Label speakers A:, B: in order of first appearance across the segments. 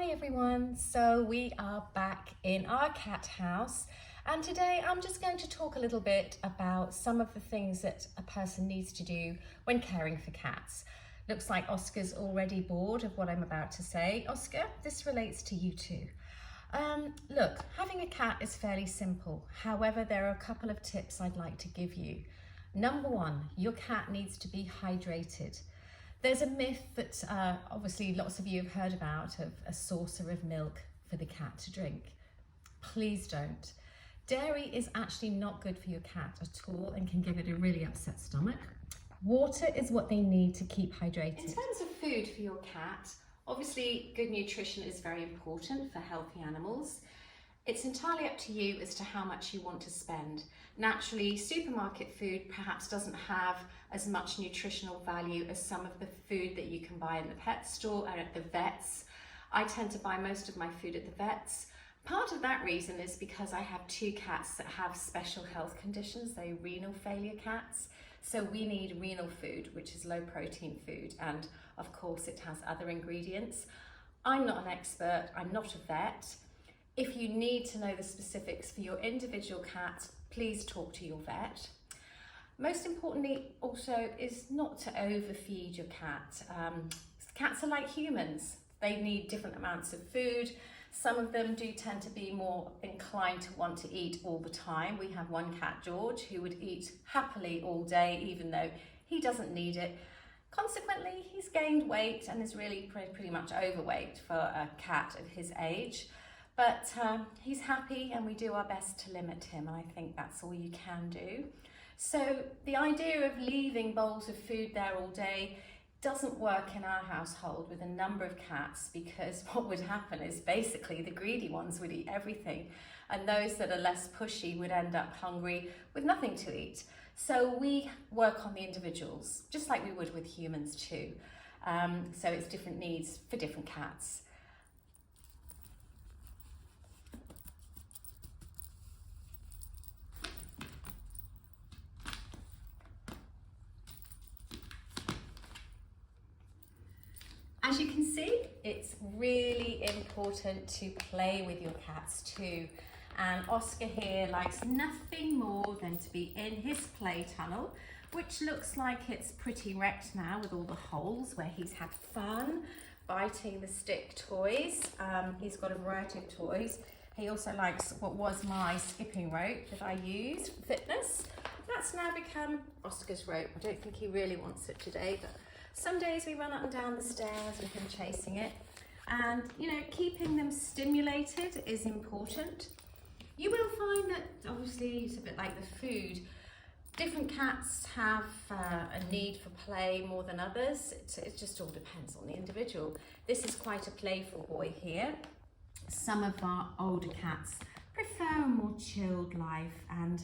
A: Hi everyone, so we are back in our cat house, and today I'm just going to talk a little bit about some of the things that a person needs to do when caring for cats. Looks like Oscar's already bored of what I'm about to say. Oscar, this relates to you too. Look, having a cat is fairly simple. However, there are a couple of tips I'd like to give you. Number one, your cat needs to be hydrated. There's a myth that obviously lots of you have heard about of a saucer of milk for the cat to drink. Please don't. Dairy is actually not good for your cat at all and can give it a really upset stomach. Water is what they need to keep hydrated. In terms of food for your cat, obviously good nutrition is very important for healthy animals. It's entirely up to you as to how much you want to spend. Naturally, supermarket food perhaps doesn't have as much nutritional value as some of the food that you can buy in the pet store and at the vets. I tend to buy most of my food at the vets. Part of that reason is because I have two cats that have special health conditions. They're renal failure cats. So we need renal food, which is low protein food. And of course it has other ingredients. I'm not an expert, I'm not a vet. If you need to know the specifics for your individual cat, please talk to your vet. Most importantly also is not to overfeed your cat. Cats are like humans. They need different amounts of food. Some of them do tend to be more inclined to want to eat all the time. We have one cat, George, who would eat happily all day even though he doesn't need it. Consequently, he's gained weight and is really pretty much overweight for a cat of his age. But he's happy and we do our best to limit him, and I think that's all you can do. So the idea of leaving bowls of food there all day doesn't work in our household with a number of cats, because what would happen is basically the greedy ones would eat everything and those that are less pushy would end up hungry with nothing to eat. So we work on the individuals, just like we would with humans too. So it's different needs for different cats. As you can see, it's really important to play with your cats too. And Oscar here likes nothing more than to be in his play tunnel, which looks like it's pretty wrecked now with all the holes where he's had fun biting the stick toys. He's got a variety of toys. He also likes what was my skipping rope that I used for fitness. That's now become Oscar's rope. I don't think he really wants it today, but some days we run up and down the stairs with him chasing it. And, you know, keeping them stimulated is important. You will find that, obviously, it's a bit like the food. Different cats have a need for play more than others. It just all depends on the individual. This is quite a playful boy here. Some of our older cats prefer a more chilled life, and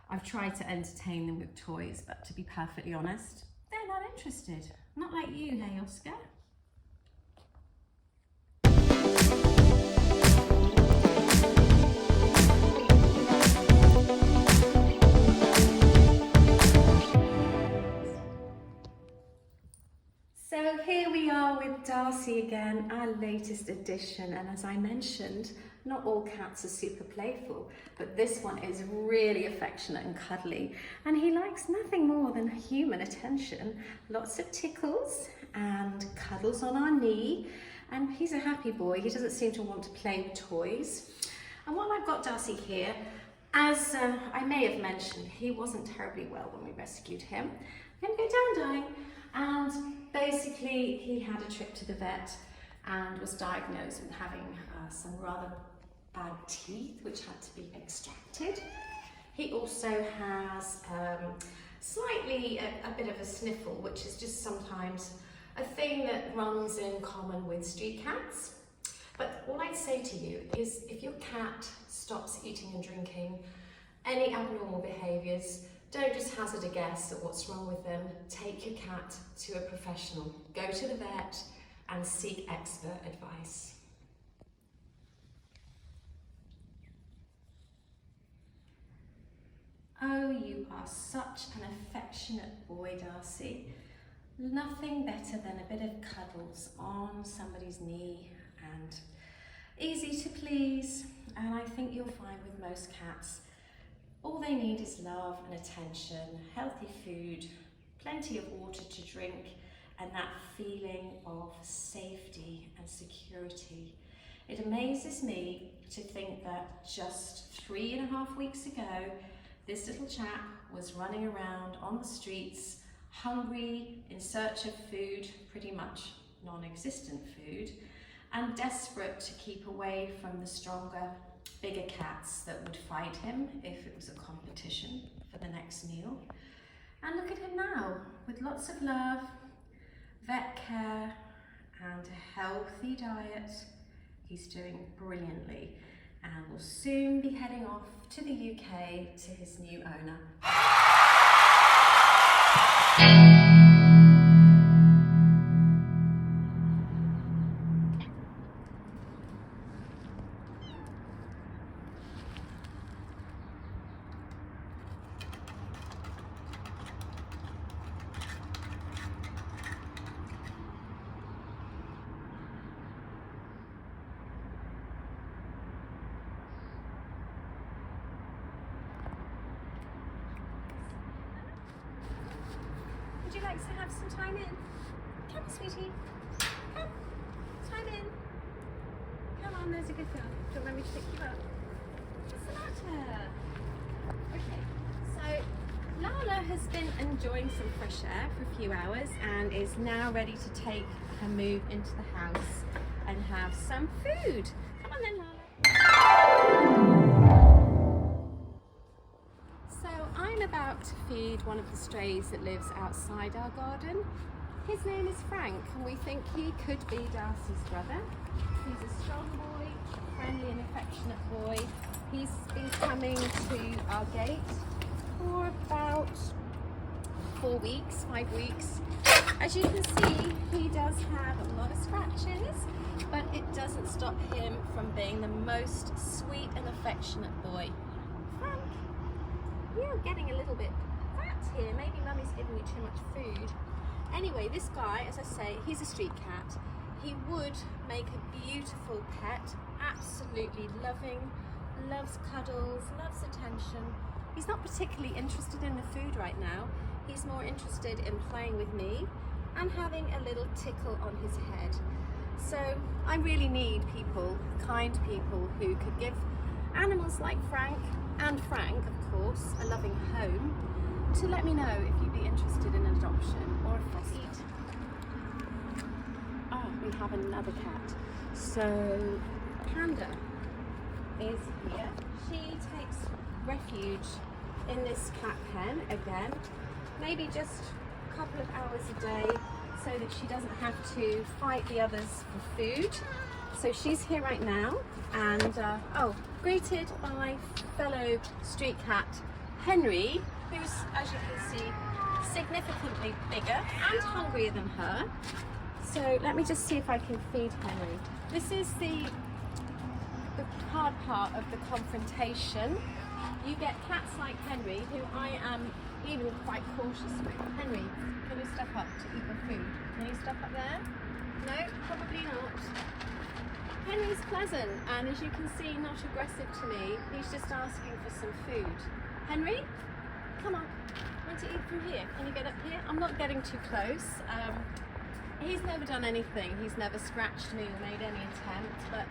A: I've tried to entertain them with toys, but to be perfectly honest, they're not interested. Not like you, hey Oscar? So here we are with Darcy again, our latest addition, and as I mentioned, not all cats are super playful, but this one is really affectionate and cuddly, and he likes nothing more than human attention. Lots of tickles and cuddles on our knee, and he's a happy boy. He doesn't seem to want to play with toys. And while I've got Darcy here, as I may have mentioned, he wasn't terribly well when we rescued him. I'm going to go down, darling. And basically he had a trip to the vet and was diagnosed with having some rather bad teeth which had to be extracted. He also has slightly a bit of a sniffle, which is just sometimes a thing that runs in common with street cats. But all I'd say to you is, if your cat stops eating and drinking, any abnormal behaviours, don't just hazard a guess at what's wrong with them. Take your cat to a professional. Go to the vet and seek expert advice. Oh, you are such an affectionate boy, Darcy. Nothing better than a bit of cuddles on somebody's knee and please. And I think you'll find with most cats, all they need is love and attention, healthy food, plenty of water to drink, and that feeling of safety and security. It amazes me to think that just 3.5 weeks ago, this little chap was running around on the streets, hungry, in search of food, pretty much non-existent food, and desperate to keep away from the stronger, bigger cats that would fight him if it was a competition for the next meal. And look at him now, with lots of love, vet care, and a healthy diet. He's doing brilliantly and will soon be heading off to the UK to his new owner. Would you like to have some time in? Come, sweetie. Come. Time in. Come on, there's a good girl. Do you want me to pick you up? What's the matter? Okay, so Lala has been enjoying some fresh air for a few hours and is now ready to take her move into the house and have some food. Come on then, Lala. About to feed one of the strays that lives outside our garden. His name is Frank and we think he could be Darcy's brother. He's a strong boy, friendly and affectionate boy. He's been coming to our gate for about 4 weeks, 5 weeks. As you can see, he does have a lot of scratches, but it doesn't stop him from being the most sweet and affectionate boy. Frank, you're getting a little bit fat here. Maybe Mummy's giving you too much food. Anyway, this guy, as I say, he's a street cat. He would make a beautiful pet, absolutely loving, loves cuddles, loves attention. He's not particularly interested in the food right now. He's more interested in playing with me and having a little tickle on his head. So I really need people, kind people, who could give animals like Frank, and Frank, of course, a loving home, to let me know if you'd be interested in adoption or a foster. Oh, we have another cat. So Panda is here. She takes refuge in this cat pen again, maybe just a couple of hours a day so that she doesn't have to fight the others for food. So she's here right now and greeted by fellow street cat Henry, who's, as you can see, significantly bigger and hungrier than her. So let me just see if I can feed Henry. This is the hard part of the confrontation. You get cats like Henry, who I am even quite cautious with. Henry, can you step up to eat your food? Can you step up there? No, probably not. Henry's pleasant, and as you can see, not aggressive to me. He's just asking for some food. Henry, come on. Want to eat from here? Can you get up here? I'm not getting too close. He's never done anything. He's never scratched me or made any attempt, but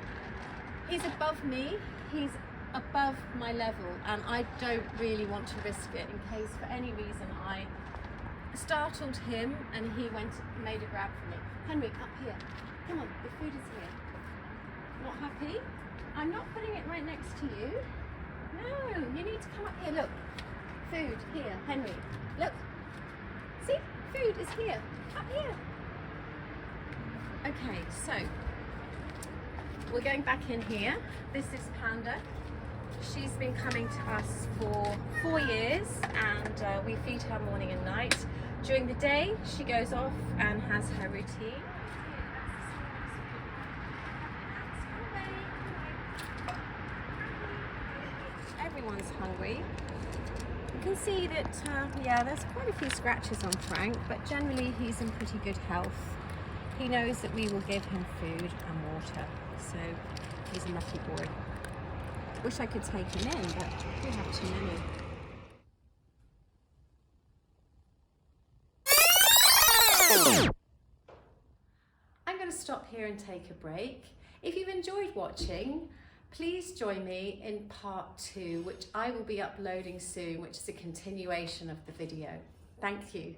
A: he's above me. He's above my level, and I don't really want to risk it in case for any reason I startled him and he made a grab for me. Henry, up here. Come on, the food is here. Not happy? I'm not putting it right next to you. No, you need to come up here. Look, food here. Henry, look. See, food is here. Up here. Okay, so we're going back in here. This is Panda. She's been coming to us for 4 years and we feed her morning and night. During the day, she goes off and has her routine. Everyone's hungry. You can see that, yeah, there's quite a few scratches on Frank, but generally he's in pretty good health. He knows that we will give him food and water, so He's a lucky boy. Wish I could take him in, but we have too many. I'm going to stop here and take a break. If you've enjoyed watching, please join me in part 2, which I will be uploading soon, which is a continuation of the video. Thank you.